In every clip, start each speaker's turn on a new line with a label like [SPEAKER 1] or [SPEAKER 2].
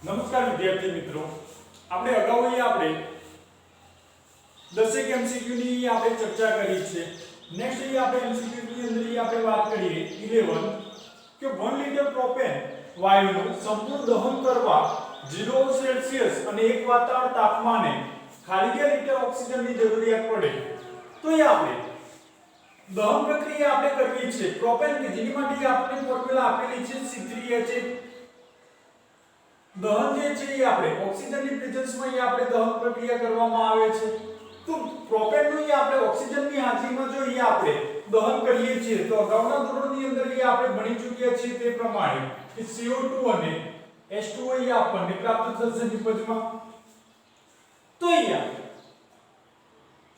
[SPEAKER 1] નમસ્કાર વિદ્યાર્થી મિત્રો, આપણે અગાઉ આપણે 10 એમસીક્યુ ની આપણે ચર્ચા કરી છે. નેક્સ્ટ આપણે એમસીક્યુ ની અંદર આપણે વાત કરીએ 11 કે 1 લિટર પ્રોપેન વાયુનું સંપૂર્ણ દહન કરવા 0 સેલ્સિયસ અને 1 વાતાવરણ તાપમાને ખાલી 2 લિટર ઓક્સિજનની જરૂરિયાત પડે તો એ આપણે દહન પ્રક્રિયા આપણે કરવી છે. પ્રોપેન કે જેની માટે આપણે ફોર્મ્યુલા આપેલી છે C3H8. દહન જે છે એ આપણે ઓક્સિજનની પ્રેઝન્સમાં એ આપણે દહન પ્રક્રિયા કરવામાં આવે છે. તો પ્રોપેનનું એ આપણે ઓક્સિજનની હાજરીમાં જો એ આપણે દહન કરીએ છીએ તો અગાઉના ધોરણની અંદર એ આપણે ભણી ચૂક્યા છીએ તે પ્રમાણે કે CO2 અને H2O એ આપણને પ્રાપ્ત થશે નિપજમાં. તો અહીંયા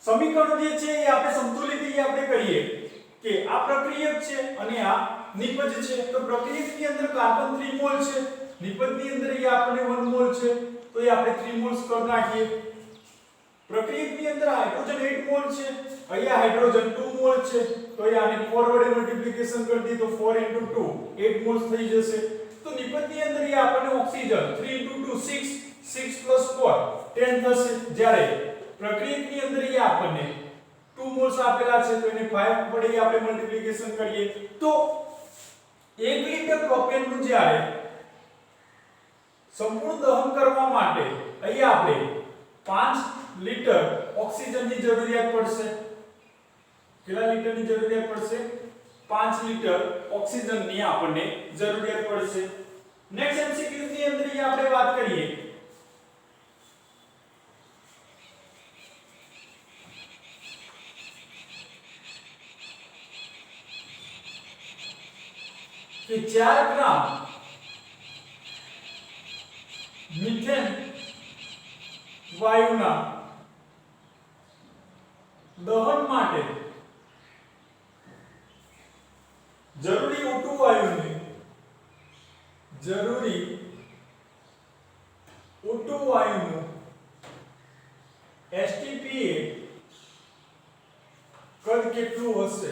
[SPEAKER 1] સમીકરણ જે છે એ આપણે સંતુલિત આપણે કરીએ કે આ પ્રક્રિયક છે અને આ નિપજ છે. તો પ્રક્રિયકની અંદર કાર્બન 3 મોલ છે, નિપજની અંદર એ આપણને 1 મોલ છે, તો એ આપણે 3 મોલ્સ કરી નાખીએ. પ્રક્રિયકની અંદર હાઇડ્રોજન 8 મોલ છે, અહીંયા હાઇડ્રોજન 2 મોલ છે, તો એ આને 4 વડે મલ્ટીપ્લિકેશન કરી દઈએ તો 4 * 2 8 મોલ્સ થઈ જશે. તો નિપજની અંદર એ આપણને ઓક્સિજન 3 * 2 6 6 + 4 10 થશે. જ્યારે પ્રક્રિયકની અંદર એ આપણને 2 મોલ્સ આપેલા છે તો એને 5 વડે આપણે મલ્ટીપ્લિકેશન કરીએ તો 1 લિટર પ્રોપેનનું જ્યારે સંપૂર્ણ દહન કરવા માટે અહીં આપણે 5 લિટર ઓક્સિજનની જરૂરિયાત પડશે. કેટલા લિટરની જરૂરિયાત પડશે? 5 લિટર ઓક્સિજનની આપણને જરૂરિયાત પડશે. નેક્સ્ટ એમસીક્યુ ની અંદર આપણે વાત કરીએ કે 4 ગ્રામ મીથેન વાયુના દહન માટે જરૂરી O2 વાયુનું STPA કદ કેટલું હશે?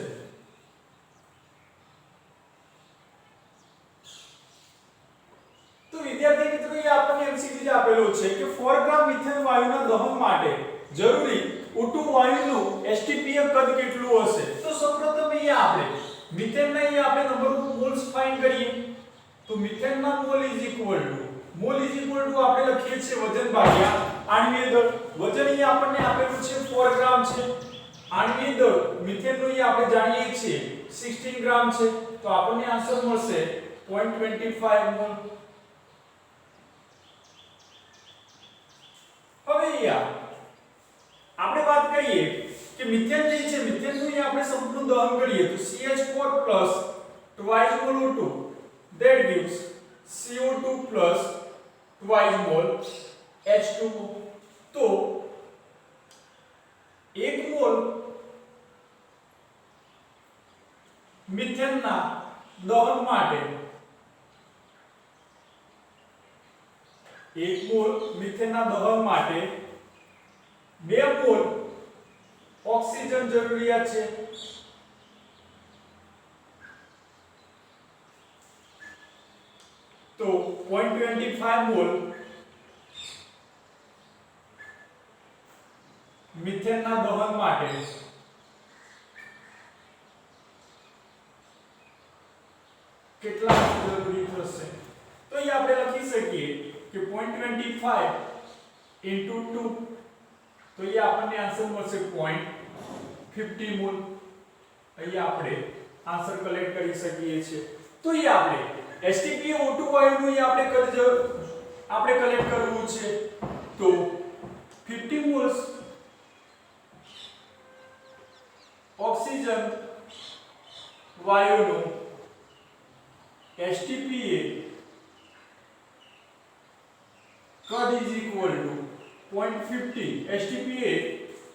[SPEAKER 1] તો વિદ્યાર્થી મિત્રો એ આપણને એમસીક્યુ જે આપેલો છે કે 4 ગ્રામ મિથેન વાયુના દહન માટે જરૂરી O2 વાયુનું STPA કદ કેટલું હશે? તો સૌપ્રથમ અહીંયા આપણે મિથેનના આપણે નંબર ઓફ મોલ્સ ફાઇન્ડ કરીએ. તો મિથેનના મોલ આપણે લખીએ છીએ વજન ભાગ્યા આણ્વીય દળ. વજન અહીંયા આપણને આપેલું છે 4 ગ્રામ છે. આણ્વીય દળ મિથેનનું આપણે જાણીએ છીએ 16 ગ્રામ છે. તો આપણને આન્સર મળશે 0.25 મોલ. હવે અહીંયા આપણે વાત કરીએ કે મિથેન જે છે મિથેનનું આપણે સંપૂર્ણ દહન કરીએ તો CH4 plus twice mole O2 that gives CO2 plus twice mole H2O. તો 1 મોલ મિથેનના દહન માટે 1 મોલ મિથેનના દહન માટે 2 મોલ ઓક્સિજન જરૂરિયાત છે. તો 0.25 મોલ મિથેનના દહન માટે કેટલા જરૂરી થશે? તો અહીં આપણે લખી શકીએ કે 0.25 * 2 તો ये આપણને આન્સર મળશે 0.50 મોલ. અહીં આપણે આન્સર કલેક્ટ કરી શકીએ છીએ. તો ये આપણે STPA O2 વાયુનું આપણે કલેક્ટ કરવું છે. તો 50 મોલ્સ ઓક્સિજન વાયુનું STPA કદ = 0.50. STPA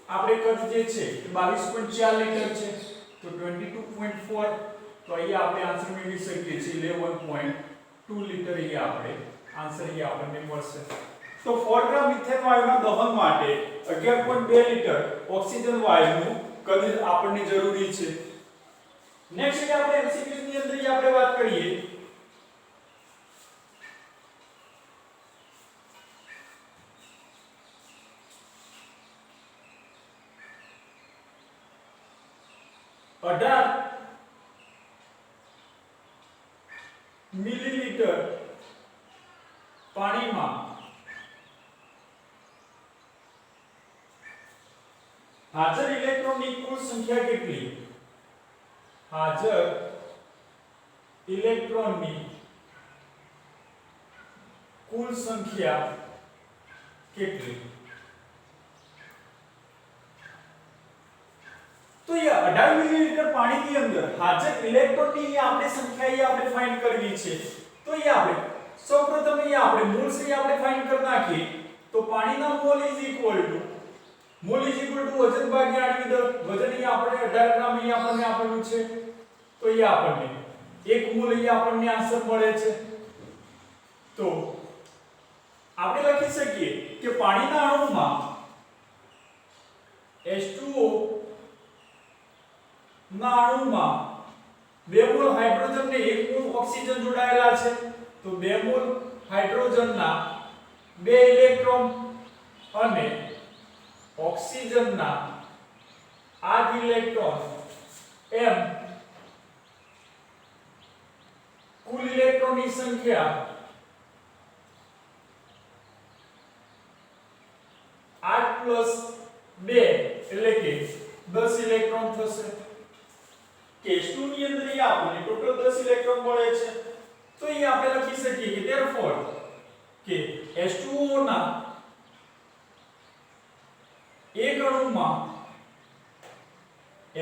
[SPEAKER 1] આપણે કદ જે છે 22.4 લિટર છે તો 22.4 તો અહીંયા આપણે આન્સર મેળવી શકીએ છીએ 11.2 લિટર. અહીંયા આપણે આન્સર આપણને મળશે. તો 4 ગ્રામ મિથેન વાયુના દહન માટે 11.2 લિટર ઓક્સિજન વાયુનું કદ આપણને જરૂરી છે. નેક્સ્ટ આપણે એમસીક્યુ ની અંદર આપણે વાત કરીએ મિલીલીટર પાણીમાં હાજર ઇલેક્ટ્રોનની કુલ સંખ્યા કેટલી? હાજર ઇલેક્ટ્રોનની કુલ સંખ્યા કેટલી? તો ये 18 મિલીલીટર પાણીની અંદર હાજર ઇલેક્ટ્રોનની આપણે સંખ્યા આપણે ફાઇન્ડ કરવી છે. તો ये આપણે સૌપ્રથમ આપણે મોલ છે આપણે ફાઇન્ડ કરી નાખીએ. તો પાણીના મોલ વજન ભાગ્યા આણ્વિક દળ. વજન આપણે 18 ગ્રામ આપણને આપેલું છે. તો આપણને 1 મોલ આપણને આન્સર મળે છે. તો આપણે લખી શકીએ કે પાણીના અણુમાં H2O ના અણુમાં 2 મોલ હાઇડ્રોજન ને 1 મોલ ઓક્સિજન જોડાયેલા છે. તો 2 મોલ હાઇડ્રોજનના 2 ઇલેક્ટ્રોન અને ઓક્સિજનના 8 ઇલેક્ટ્રોન એમ કુલ ઇલેક્ટ્રોનની સંખ્યા 8 + 2 એટલે કે 10 ઇલેક્ટ્રોન થશે. H2 ની અંદર આપણને ટોટલ 10 ઇલેક્ટ્રોન મળે છે. તો આપણે લખી શકીએ કે therefore કે H2O ના એક અણુમાં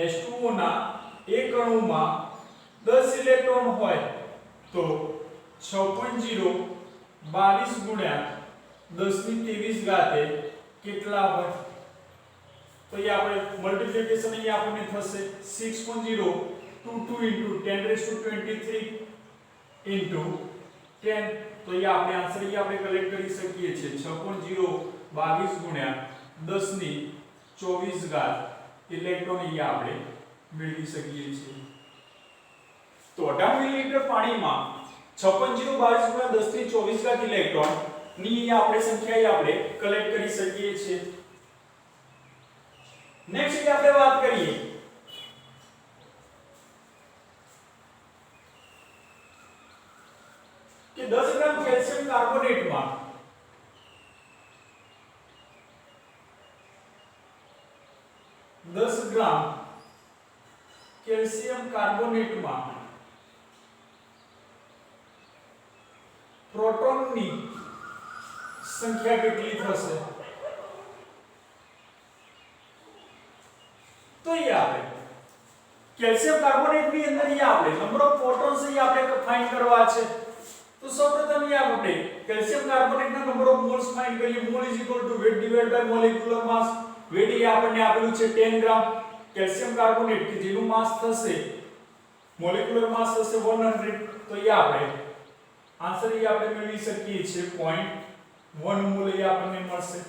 [SPEAKER 1] H2O ના 10 ઇલેક્ટ્રોન હોય તો 6.0 22 ગુણ્યા 1023 ઘાતે કેટલા હોય? તો આપણે મલ્ટીપ્લિકેશન આપણને થશે 6.022 * 1023 * 10. તો આપણે આન્સર આપણે કલેક્ટ કરી શકીએ છીએ 6.022 ગુણ્યા 1024 ઘાત ઇલેક્ટ્રોન આપણે મેળવી શકીએ છીએ. તો 18 મિલીલીટર પાણીમાં 6.022 ગુણ્યા 1024 ઘાત ઇલેક્ટ્રોન ની આપણે સંખ્યા આપણે કલેક્ટ કરી શકીએ છીએ. નેક્સ્ટ આપણે વાત કરીએ કે 10 ગ્રામ કેલ્શિયમ કાર્બોનેટમાં 10 ગ્રામ કેલ્શિયમ કાર્બોનેટમાં પ્રોટોનની સંખ્યા કેટલી થશે? તો આપણે કેલ્શિયમ કાર્બોનેટ ની અંદર આપણે નંબર ઓફ પ્રોટોન્સ આપણે ફાઇન્ડ કરવા છે. તો સૌપ્રથમ આપણે કેલ્શિયમ કાર્બોનેટ ના નંબર ઓફ મોલ્સ ફાઇન્ડ કરીએ. Mall weight divided by molecular mass. weight આપણને આપેલું છે 10 ગ્રામ. કેલ્શિયમ કાર્બોનેટ કે જેનું માસ થશે મોલેક્યુલર માસ થશે 100. તો આપણે આન્સર આપણે મેળવી શકીએ છીએ 0.1 મોલ આપણને મળશે.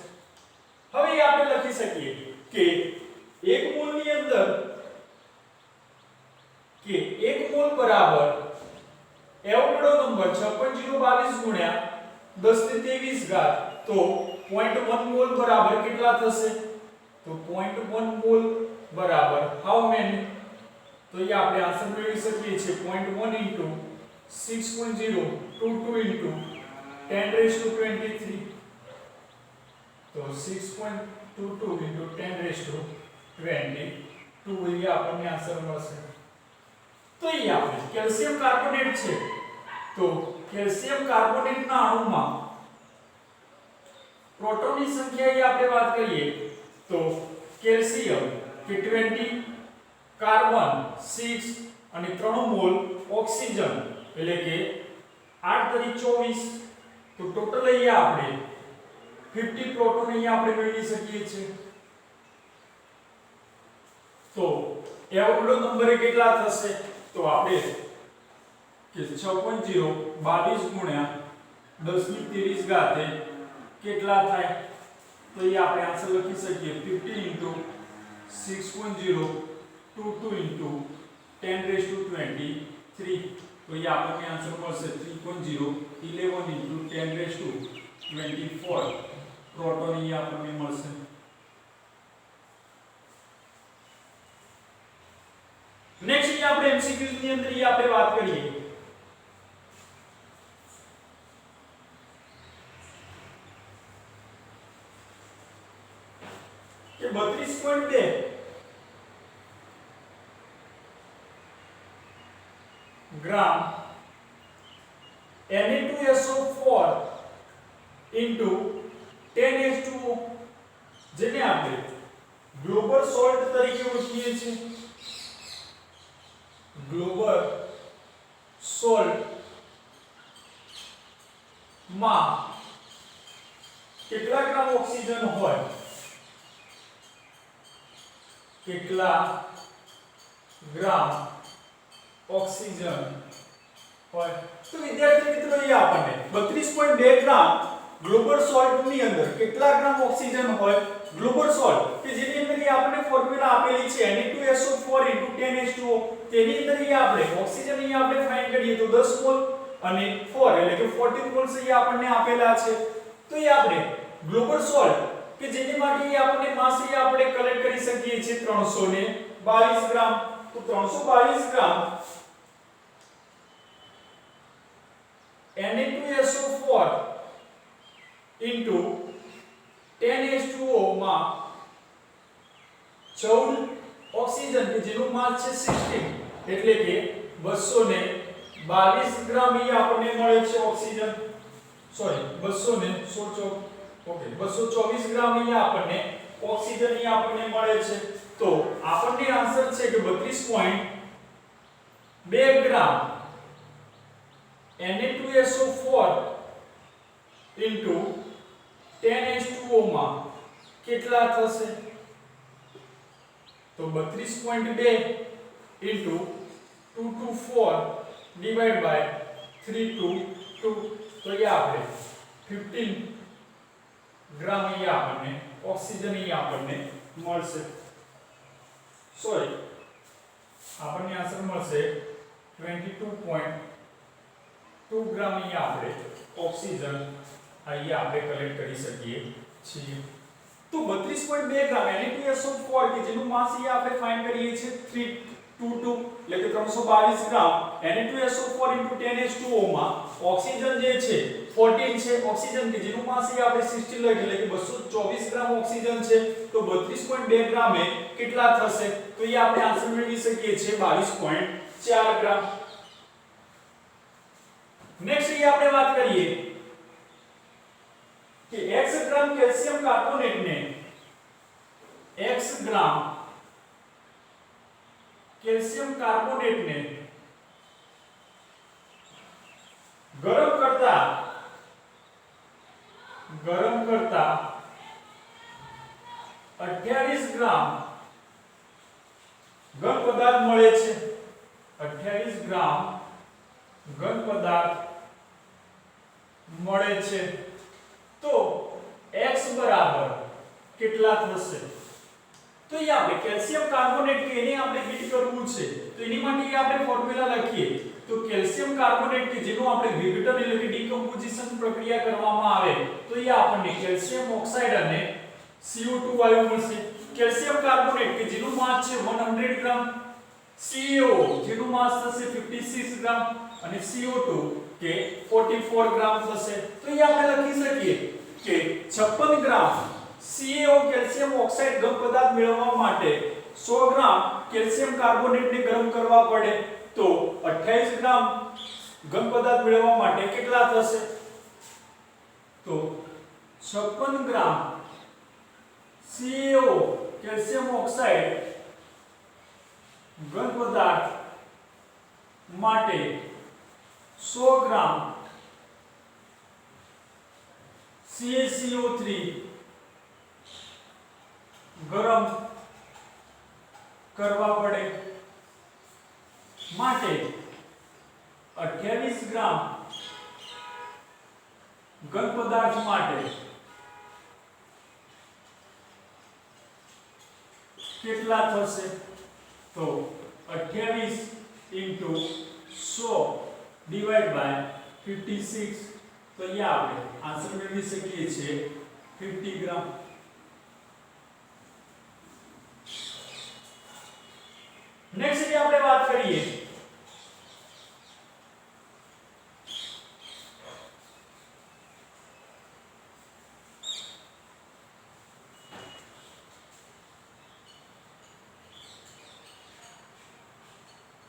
[SPEAKER 1] હવે આપણે લખી શકીએ કે 1 મોલ ની અંદર કે 1 મોલ બરાબર એવોગાડ્રો નંબર 6.022 ગુણ્યા 1023 ઘાત. તો 0.1 મોલ બરાબર કેટલા થશે? તો 0.1 મોલ બરાબર હાઉ મેની? તો આપણે આન્સર મેળવી શકીએ છીએ 0.1 * 6.022 * 1023. તો 6.22 * 1022 આપણને આન્સર મળશે. તો આપણે કેલ્શિયમ કાર્બોનેટ છે. તો કેલ્શિયમ કાર્બોનેટ ના અણુમાં પ્રોટોનની સંખ્યા આપણે વાત કરીએ તો કેલ્શિયમ કે 20, કાર્બન 6 અને 3 મોલ ઓક્સિજન એટલે કે 8 * 24. તો ટોટલ આપણે 50 પ્રોટોન આપણે મેળવી શકીએ છીએ. તો એવોગાડ્રો નંબર કેટલા થશે? તો આપણે કે 6.022 ગુણ્યા 1023 ઘાતે કેટલા થાય? તો આપણે આન્સર લખી શકીએ 50 * 6.022 * 1023. તો આપણને આન્સર મળશે 3.011 * 1024 પ્રોટોન આપણને મળશે. નેક્સ્ટ આપણે MCQs ની અંદર આપણે વાત કરીએ કે 32.2 ગ્રામ Na2SO4 into 10H2O જેને આપણે ગ્લોબલ સોલ્ટ તરીકે ઓળખીએ છીએ ગ્લોબલ સોલ્ટ માં કેટલા ગ્રામ ઓક્સિજન હોય કેટલા ગ્રામ ઓક્સિજન હોય તો વિદ્યાર્થી મિત્રો એ આપણને 32.2 ગ્રામ ગ્લોબલ સોલ્ટ ની અંદર કેટલા ગ્રામ ઓક્સિજન હોય ગ્લોબલ સોલ્ટ કે જેની અંદર આપણને ફોર્મ્યુલા આપેલી છે Na2SO4 10H2O તેની અંદર આપણે ઓક્સિજન અહીં આપણે ફાઇન્ડ કરીએ તો 10 મોલ અને 4 એટલે કે 14 મોલ્સ અહીં આપણને આપેલા છે તો એ આપણે ગ્લોબલ સોલ્ટ કે જેની માટે આપણને માસ અહીં આપણે કલેક્ટ કરી શકીએ છીએ 322 ગ્રામ તો 322 ગ્રામ Na2SO4 into 10H2O માં 14 ઓક્સિજન કે જેનું માસ છે 16 એટલે કે 222 ગ્રામ અહીં આપણને મળે છે ઓક્સિજન સોરી 224 ગ્રામ અહીં આપણને ઓક્સિજન અહીં આપણને મળે છે તો આપણને આન્સર છે કે 32.2 ગ્રામ Na2SO4 into 10H2O માં કેટલા થશે તો 32.2 into 224 divided by 322 તો ये આપણે 15 ગ્રામ અહીં આપણને ઓક્સિજન અહીં આપણને મળશે સોરી આપણને આન્સર મળશે 22.2 ગ્રામ અહીં આપણે ઓક્સિજન અહીં આપણે કલેક્ટ કરી શકીએ છીએ તો 32.2 ગ્રામ Na2SO4 કે જેનું માસ અહીં આપણે ફાઇન્ડ કરીએ છીએ 322 એટલે કે 322 ગ્રામ Na2SO4 10H2O માં ઓક્સિજન જે છે 14 છે ઓક્સિજન કે જેનું માસ અહીં આપણે 16 લઈએ એટલે કે 224 ગ્રામ ઓક્સિજન છે તો 32.2 ગ્રામે કેટલા થશે તો એ આપણે આન્સર મેળવી શકીએ છીએ 22.4 ગ્રામ નેક્સ્ટ અહીં આપણે વાત કરીએ कि x ग्राम कैल्शियम कार्बोनेट ने x ग्राम कैल्शियम कार्बोनेट ने गरम करता 28 ग्राम घन पदार्थ મળે છે 28 ગ્રામ ઘન પદાર્થ મળે છે तो x बराबर કેટલા થશે તો ये આપણે કેલ્શિયમ કાર્બોનેટ કે એને આપણે હીટ કરવું છે તો એની માટે આપણે ફોર્મ્યુલા લખીએ તો કેલ્શિયમ કાર્બોનેટ કે જેનું આપણે વિઘટન એટલે કે ડીકમ્પોઝિશન પ્રક્રિયા કરવામાં આવે તો એ આપણને કેલ્શિયમ ઓક્સાઇડ અને CO2 વાયુ મળશે કેલ્શિયમ કાર્બોનેટ કે જેનું માસ છે 100 ગ્રામ CaO જેનું માસ થશે 56 ગ્રામ અને CO2 કે 44 ગ્રામ થશે તો એ આપણે લખી શકીએ કે 56 ગ્રામ CaO કેલ્શિયમ ઓક્સાઇડ ઘન પદાર્થ મેળવવા માટે 100 ગ્રામ કેલ્શિયમ કાર્બોનેટ ને ગરમ કરવા પડે તો 28 ગ્રામ ઘન પદાર્થ મેળવવા માટે કેટલા થશે તો 56 ગ્રામ CaO કેલ્શિયમ ઓક્સાઇડ ઘન પદાર્થ માટે 100 ग्राम CaCO3 गरम करवा पड़े માટે 28 ગ્રામ ઘન પદાર્થ માટે કેટલા થશે તો 28 into 100 divided by 56 तो ये આપણે આન્સર મેળવી શકીએ છીએ 50 ગ્રામ નેક્સ્ટ જે આપણે વાત કરીએ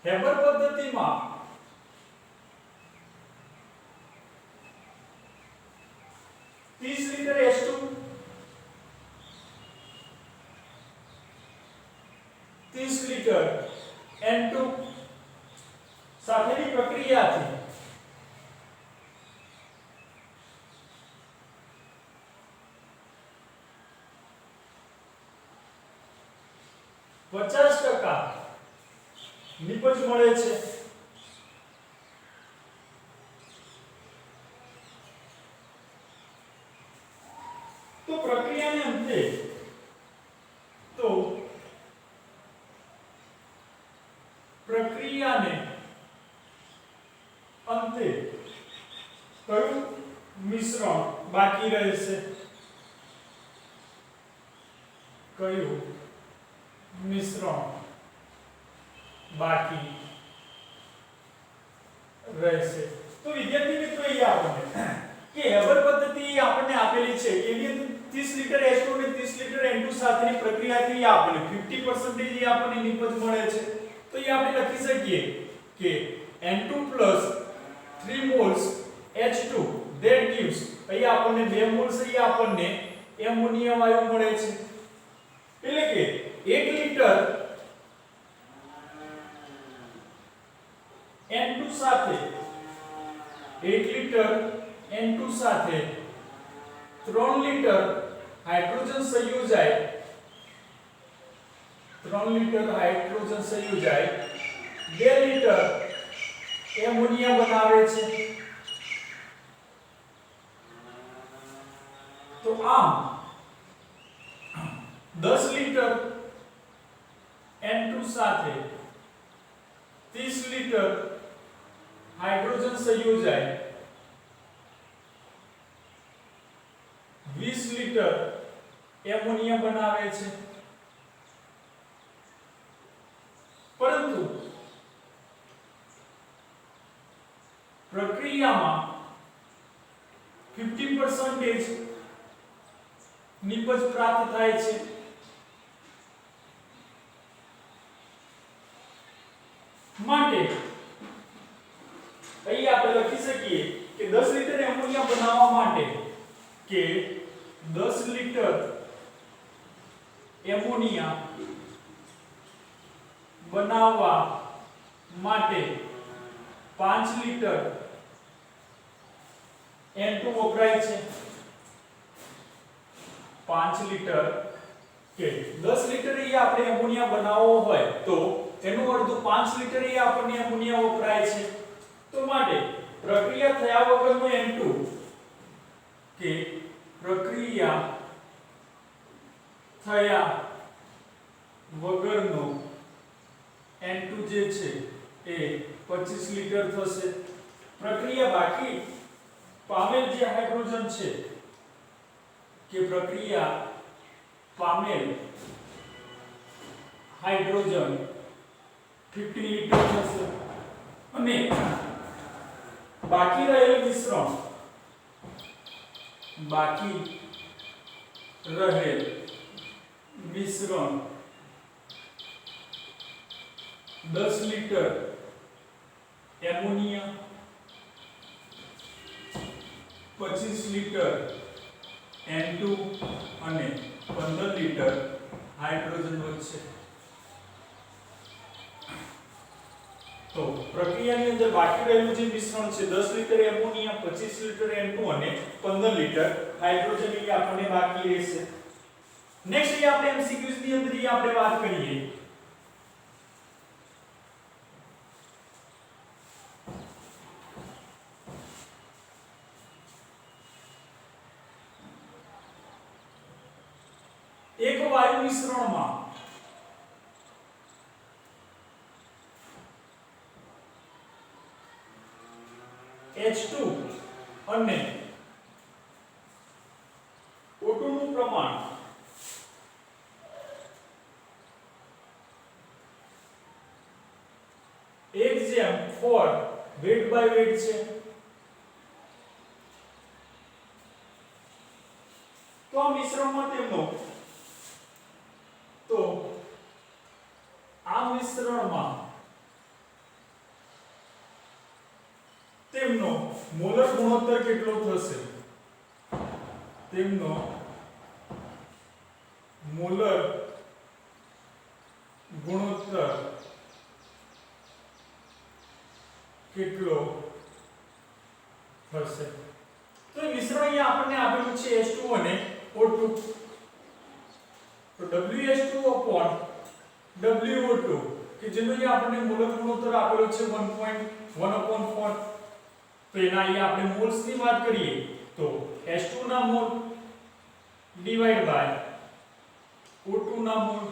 [SPEAKER 1] હેબર પદ્ધતિમાં 30 લિટર H2 30 લિટર N2 સાથેની પ્રક્રિયાથી 50% નિપજ મળે છે. તો પ્રક્રિયાને અંતે કયું મિશ્રણ બાકી રહેશે? કયું મિશ્રણ બાકી રહેશે? તો વિદ્યાર્થી મિત્રો અહીંયા આપણને કે હેબર પદ્ધતિ આપણને આપેલી છે કે એની અંદર 30 લિટર H2 અને 30 લિટર N2 સાથેની પ્રક્રિયાથી આપણને 50% આપણને નિપજ મળે છે. તો એ આપણે લખી શકીએ કે N2 3 moles H2 that gives અહીંયા આપણને 2 moles અહીંયા આપણને એમોનિયા વાયુ મળે છે. એટલે કે 1 લિટર N2 સાથે 1 લિટર N2 સાથે 3 લિટર હાઇડ્રોજન સંયોજાય 3 લિટર હાઇડ્રોજન સંયોજાય 2 લિટર એમોનિયા બનાવે છે. તો આમ 10 લિટર N2 સાથે 30 લિટર હાઇડ્રોજન સંયોજાય 20 લિટર એમોનિયા બનાવે છે. પરંતુ પ્રક્રિયામાં 50% નિપજ પ્રાપ્ત થાય છે. માટે અહીં આપણે લખી શકીએ કે 10 લિટર એમોનિયા બનાવવા માટે કે 10 લિટર એમોનિયા બનાવવા માટે 5 લિટર N2 વપરાય છે. 5 લિટર કે 10 લિટર એ આપણે એમોનિયા બનાવવો હોય તો એનું અડધું 5 લિટર એ આપણને એમોનિયા વપરાય છે. તો માટે પ્રક્રિયા થયા વગરનો N2 કે પ્રક્રિયા થયા વગરનો N2 જે છે એ 25 લિટર થશે. પ્રક્રિયા બાકી પામેલ જે હાઇડ્રોજન છે કે પ્રક્રિયા પામેલ હાઇડ્રોજન 15 લિટર થશે અને બાકી રહેલ મિશ્રણ 10 લિટર એમોનિયા 25 લિટર N2 અને 15 લિટર હાઇડ્રોજન વધશે. તો પ્રક્રિયાની અંદર બાકી રહેલું જે મિશ્રણ છે 10 લિટર એમોનિયા 25 લિટર N2 અને 15 લિટર હાઇડ્રોજન એ આપણને બાકી રહેશે. નેક્સ્ટ એ આપણે MCQs ની અંદર એ આપણે વાત કરીએ એક વાયુ મિશ્રણમાં H2 અને O2 નું પ્રમાણ 1:4 weight by weight છે. તો આ મિશ્રણમાં તેમનો તો આ મિશ્રણમાં તેમનો મોલર ગુણોત્તર કેટલો થશે? તેમનો મોલર ગુણોત્તર કેટલો થશે? તો એ મિશ્રણ અહીંયા આપણને આપેલું છે H2 અને O2. તો WH2 WO2 કે જેનો અહીંયા આપણને મોલર ગુણોત્તર આપેલો છે 1.1/4. તો એના અહીંયા આપણે મોલ્સ ની વાત કરીએ તો H2 ના મોલ ડિવાઇડ બાય O2 ના મોલ.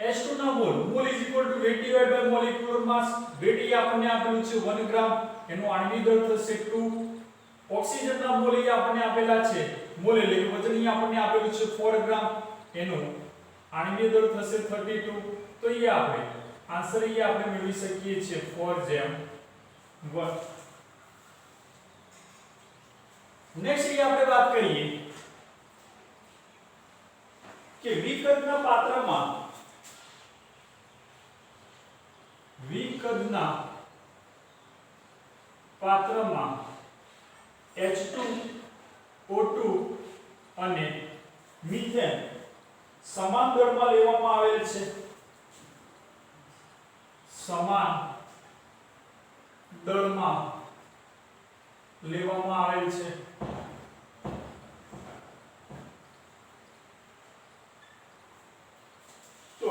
[SPEAKER 1] H2 ના mole is equal to weight divide by molecular mass. Weight એ આપણને આપેલું છે 1 ગ્રામ, એનો આણ્વિક દળ થશે 2. ઓક્સિજન ના મોલ એ આપણને આપેલા છે મોલ એટલે કે વજન એ આપણને આપેલું છે 4 ગ્રામ, એનું આણ્વિક દળ થશે 32. તો એ આપણે આન્સર એ આપણે મેળવી શકીએ છીએ 4:1. નેક્સ્ટ એ આપણે વાત કરીએ કે વિકદના પાત્રમાં H2 O2 અને મિથેન સમાન દળમાં લેવામાં આવેલ છે. સમાન દળમાં લેવામાં આવેલ છે. તો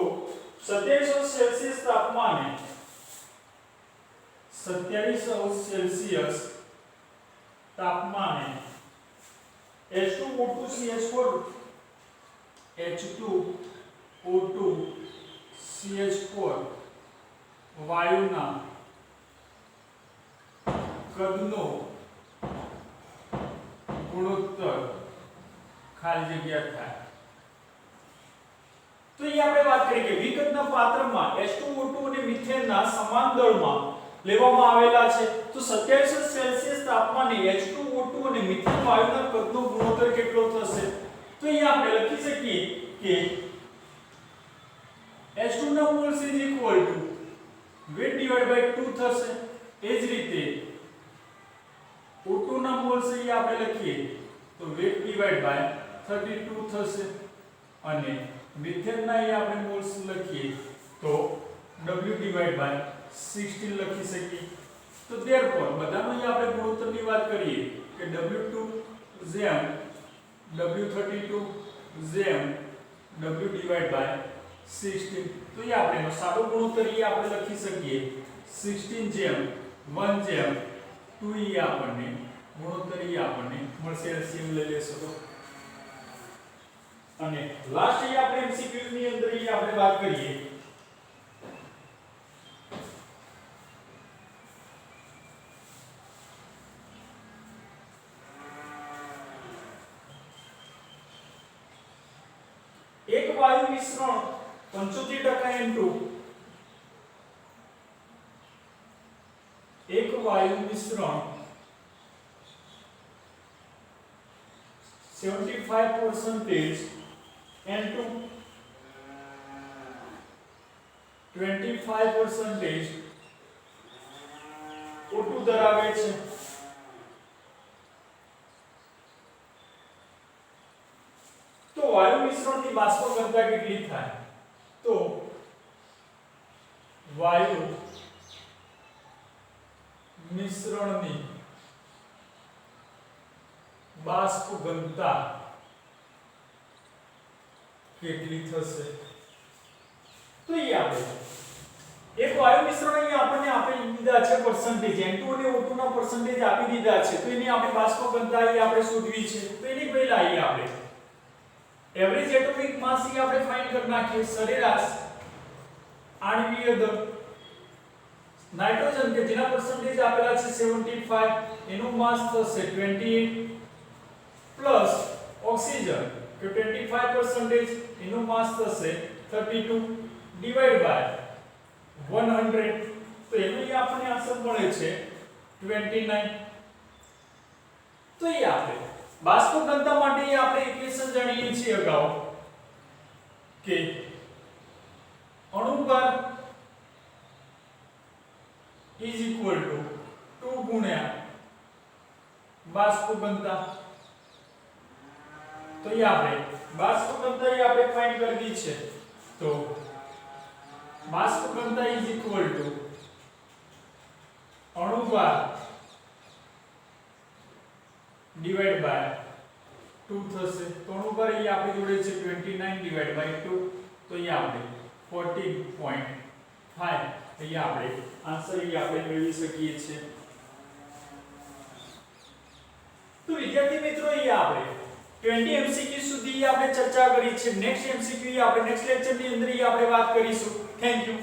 [SPEAKER 1] 27 સેલ્સિયસ તાપમાને 27 સેલ્સિયસ તાપમાને H2O2CH4 H2O2CH4 વાયુના કદનો ગુણોત્તર ખાલી જગ્યા થાય. તો એ આપણે વાત કરીએ કે વિકદના પાત્રમાં H2O2 અને મિથેનના સમાન દળમાં લેવામાં આવેલા છે. તો 27 સેલ્સિયસ તાપમાને H2O2 અને મિથેન વાયુના કદનો ગુણોત્તર કેટલો થશે? તો અહીંયા આપણે લખી શકીએ કે H2 ના moles is equal to weight divide by 2 થશે. એ જ રીતે O2 ના મોલ્સ અહીંયા આપણે લખીએ તો વેટ ડિવાઇડ બાય 32 થશે અને મિથેન ના અહીંયા આપણે મોલ્સ લખીએ તો W ડિવાઇડ બાય 16 લખી શકીએ. તો therefore બધાનો અહીંયા આપણે ગુણોત્તરની વાત કરીએ કે W2 જેમ W32 જેમ W ડિવાઇડ બાય 16. તો એ આપણે એનો સાદો ગુણોત્તર એ આપણે લખી શકીએ 16 જેમ 1 જેમ 2 એ આપણને ગુણોત્તર એ આપણને મળશે. એલસીએમ લઈ લેશો તો. અને લાસ્ટ એ આપણે એમસીક્યુ ની અંદર એ આપણે વાત કરીએ એક વાયુ મિશ્રણ 75% N2 એક વાયુ મિશ્રણ 75% N2 25% O2 ધરાવે છે. તો વાયુ મિશ્રણની બાષ્પ ઘનતા કેટલી થાય? તો વાયુ મિશ્રણની બાષ્પ ઘનતા કેટલી થશે? તો એ આપણે એક વાયુ મિશ્રણ અહીં આપણને આપી દીધા છે પરસેન્ટેજ N2 અને O2 ના પરસેન્ટેજ આપી દીધા છે. તો એની આપણે બાષ્પ ઘનતા અહીં આપણે શોધવી છે. તો એની પહેલા અહીં આપણે એવરેજ એટોમિક માસ એ આપણે ફાઇન્ડ કરી નાખીએ. સરેરાશ આણ્વિય દળ નાઇટ્રોજન કે જેના પરસેન્ટેજ આપેલા છે 75 એનું માસ થશે 28 પ્લસ ઓક્સિજન કે 25% એનું માસ થશે 32 ડિવાઇડ બાય 100. તો એનો એ આપણને આન્સર મળે છે 29. તો એ આપણે બાષ્પ ઘનતા માટે આપણે ઇક્વેશન જાણીએ છીએ અગાઉ કે અણુભાર ઇઝ ઇક્વલ ટુ 2 ગુણ્યા બાષ્પ ઘનતા, તો એ આપણે બાષ્પ ઘનતા એ આપણે ફાઇન્ડ કરવી છે, તો બાષ્પ ઘનતા ઇઝ ઇક્વલ ટુ અણુભાર ડિવાઇડ બાય 2 થશે, તો અણુભાર એ આપણી જોડે છે 29 ડિવાઇડ બાય 2, તો એ આપણે 14.5 અહીંયા આપણે આન્સર એ આપણે મેળવી શકીએ છીએ। તો વિદ્યાર્થી મિત્રો એ આપણે 20 MCQ સુધી આપણે ચર્ચા કરી છે। નેક્સ્ટ MCQ આપણે નેક્સ્ટ લેક્ચરની અંદર આપણે વાત કરીશું। Thank you.